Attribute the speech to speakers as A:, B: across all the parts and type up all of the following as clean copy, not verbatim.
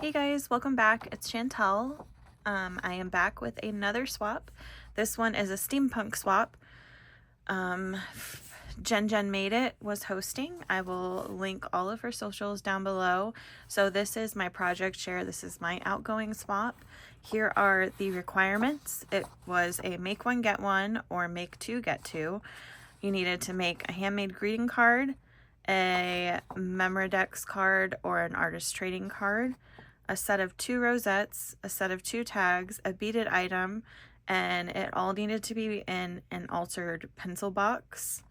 A: Hey guys, welcome back. It's Chantel. I am back with another swap. This one is a steampunk swap. Jen made it, was hosting. I will link all of her socials down below. So this is my project share. This is my outgoing swap. Here are the requirements. It was a make one, get one, or make two, get two. You needed to make a handmade greeting card, a Memoredex card, or an artist trading card, a set of 2 rosettes, a set of 2 tags, a beaded item, and it all needed to be in an altered pencil box.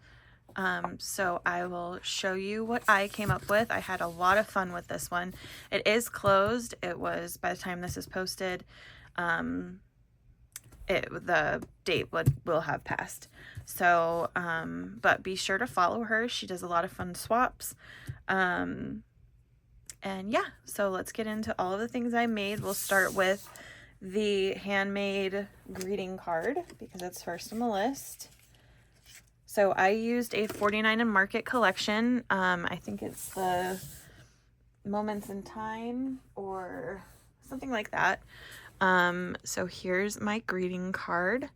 A: So I will show you what I came up with. I had a lot of fun with this one. It is closed. It was, by the time this is posted, the date will have passed. So, but be sure to follow her. She does a lot of fun swaps. And yeah, so let's get into all of the things I made. We'll start with the handmade greeting card because it's first on the list. So I used a 49 and Market collection. I think it's the Moments in Time or something like that. So here's my greeting card.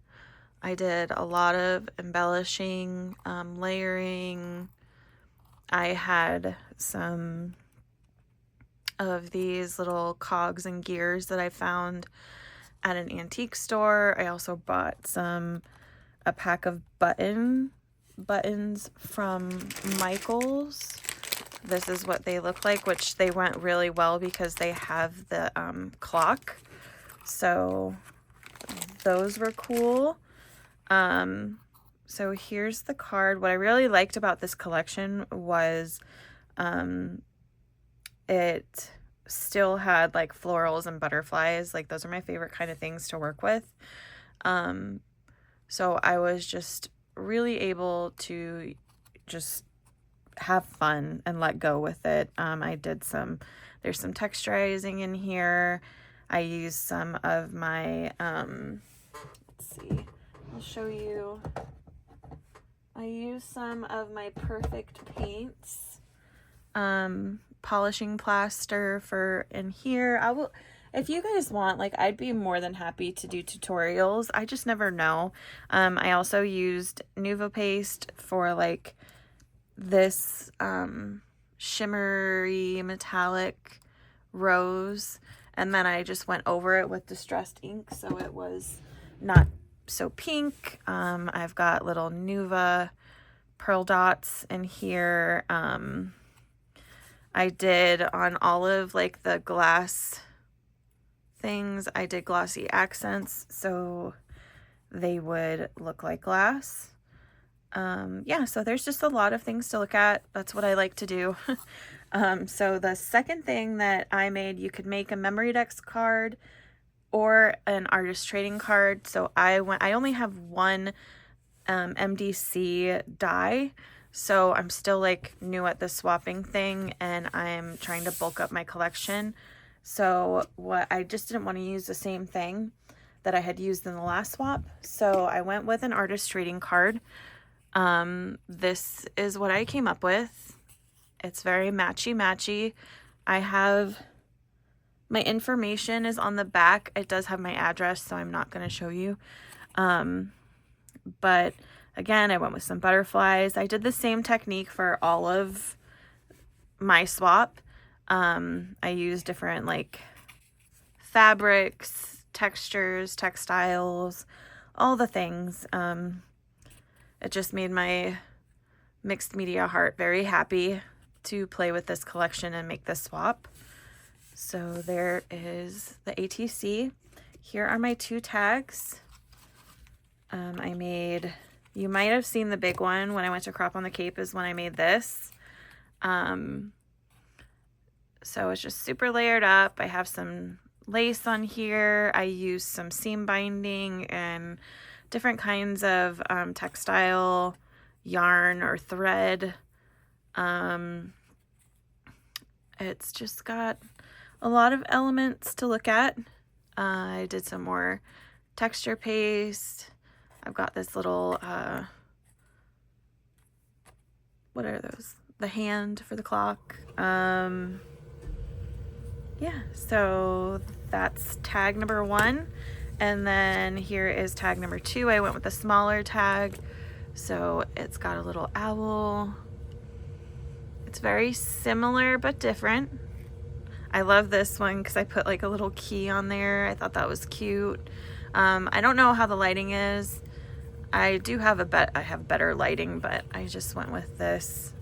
A: I did a lot of embellishing, layering. I had some of these little cogs and gears that I found at an antique store. I also bought a pack of buttons from Michael's. This is what they look like, which they went really well because they have the clock. So those were cool. So here's the card. What I really liked about this collection was it still had like florals and butterflies. Like those are my favorite kind of things to work with. So I was just really able to just have fun and let go with it. I did there's some texturizing in here. I used some of my, let's see, I'll show you. I used some of my Perfect paints, polishing plaster for in here. If you guys want, like, I'd be more than happy to do tutorials. I just never know. I also used Nuvo paste for like this shimmery metallic rose, and then I just went over it with distressed ink so it was not so pink. I've got little Nuva pearl dots in here. I did on all of like the glass things, I did glossy accents so they would look like glass. Yeah, so there's just a lot of things to look at. That's what I like to do. So the second thing that I made, you could make a Memoredex card or an artist trading card. So I only have one MDC die, so I'm still like new at the swapping thing and I'm trying to bulk up my collection. So I just didn't want to use the same thing that I had used in the last swap, so I went with an artist trading card. This is what I came up with. It's very matchy. I have my information is on the back. It does have my address, so I'm not going to show you. But again, I went with some butterflies. I did the same technique for all of my swap. I used different like fabrics, textures, textiles, all the things. It just made my mixed media heart very happy to play with this collection and make this swap. So there is the ATC. Here are my 2 tags. You might have seen the big one when I went to Crop on the Cape is when I made this. So it's just super layered up. I have some lace on here. I used some seam binding and different kinds of textile, yarn or thread. It's just got a lot of elements to look at. I did some more texture paste. I've got this little, what are those? The hand for the clock. yeah, so that's tag number 1. And then here is tag number 2. I went with a smaller tag. So it's got a little owl. It's very similar but different. I love this one because I put like a little key on there. I thought that was cute. I don't know how the lighting is. I do have I have better lighting, but I just went with this.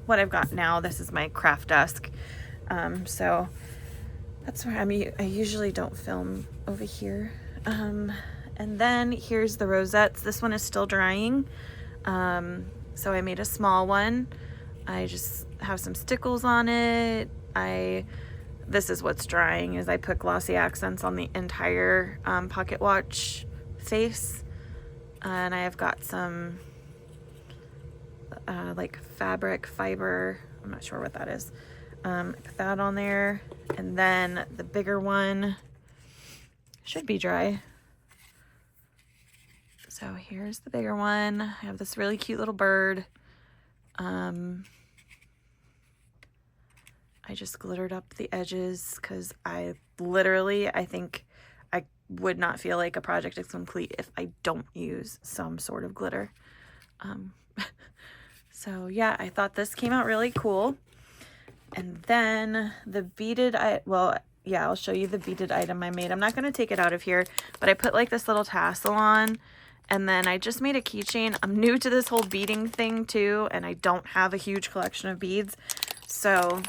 A: What I've got now, this is my craft desk. So that's where I usually don't film over here. And then here's the rosettes. This one is still drying. So I made a small one. I just have some stickles on it. This is what's drying, is I put glossy accents on the entire pocket watch face. And I have got some like fabric fiber. I'm not sure what that is. I put that on there. And then the bigger one should be dry. So here's the bigger one. I have this really cute little bird. I just glittered up the edges because I think I would not feel like a project is complete if I don't use some sort of glitter. So yeah, I thought this came out really cool. And then the beaded, I'll show you the beaded item I made. I'm not going to take it out of here, but I put like this little tassel on, and then I just made a keychain. I'm new to this whole beading thing too, and I don't have a huge collection of beads. So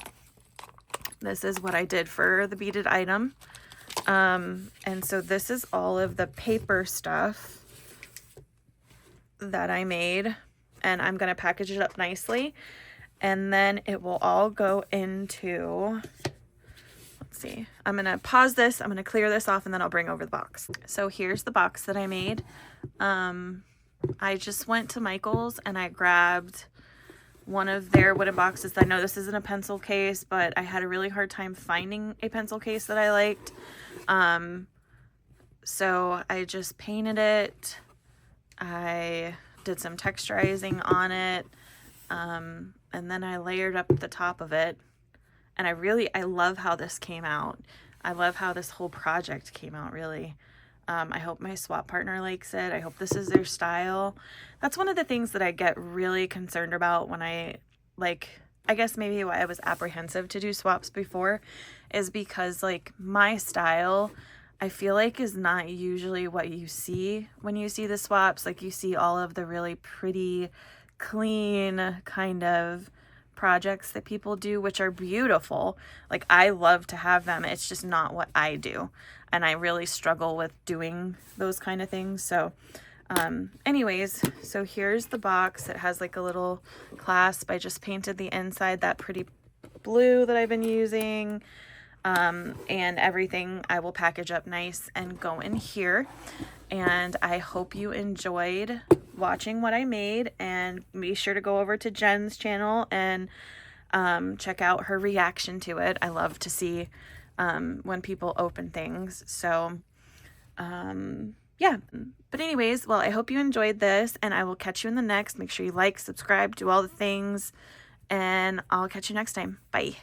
A: this is what I did for the beaded item. And so this is all of the paper stuff that I made, and I'm going to package it up nicely. And then it will all go into, let's see, I'm going to pause this. I'm going to clear this off, and then I'll bring over the box. So here's the box that I made. I just went to Michael's and I grabbed one of their wooden boxes. I know this isn't a pencil case, but I had a really hard time finding a pencil case that I liked. So I just painted it. I did some texturizing on it. And then I layered up the top of it. And I love how this came out. I love how this whole project came out, really. I hope my swap partner likes it. I hope this is their style. That's one of the things that I get really concerned about when I guess maybe why I was apprehensive to do swaps before is because like my style, I feel like is not usually what you see when you see the swaps. Like you see all of the really pretty, clean kind of projects that people do, which are beautiful. Like I love to have them. It's just not what I do. And I really struggle with doing those kind of things. So anyways, so here's the box. It has like a little clasp. I just painted the inside that pretty blue that I've been using. And everything I will package up nice and go in here. And I hope you enjoyed watching what I made, and be sure to go over to Jen's channel and check out her reaction to it. I love to see when people open things. So yeah, but anyways, well, I hope you enjoyed this, and I will catch you in the next. Make sure you like, subscribe, do all the things, and I'll catch you next time. Bye.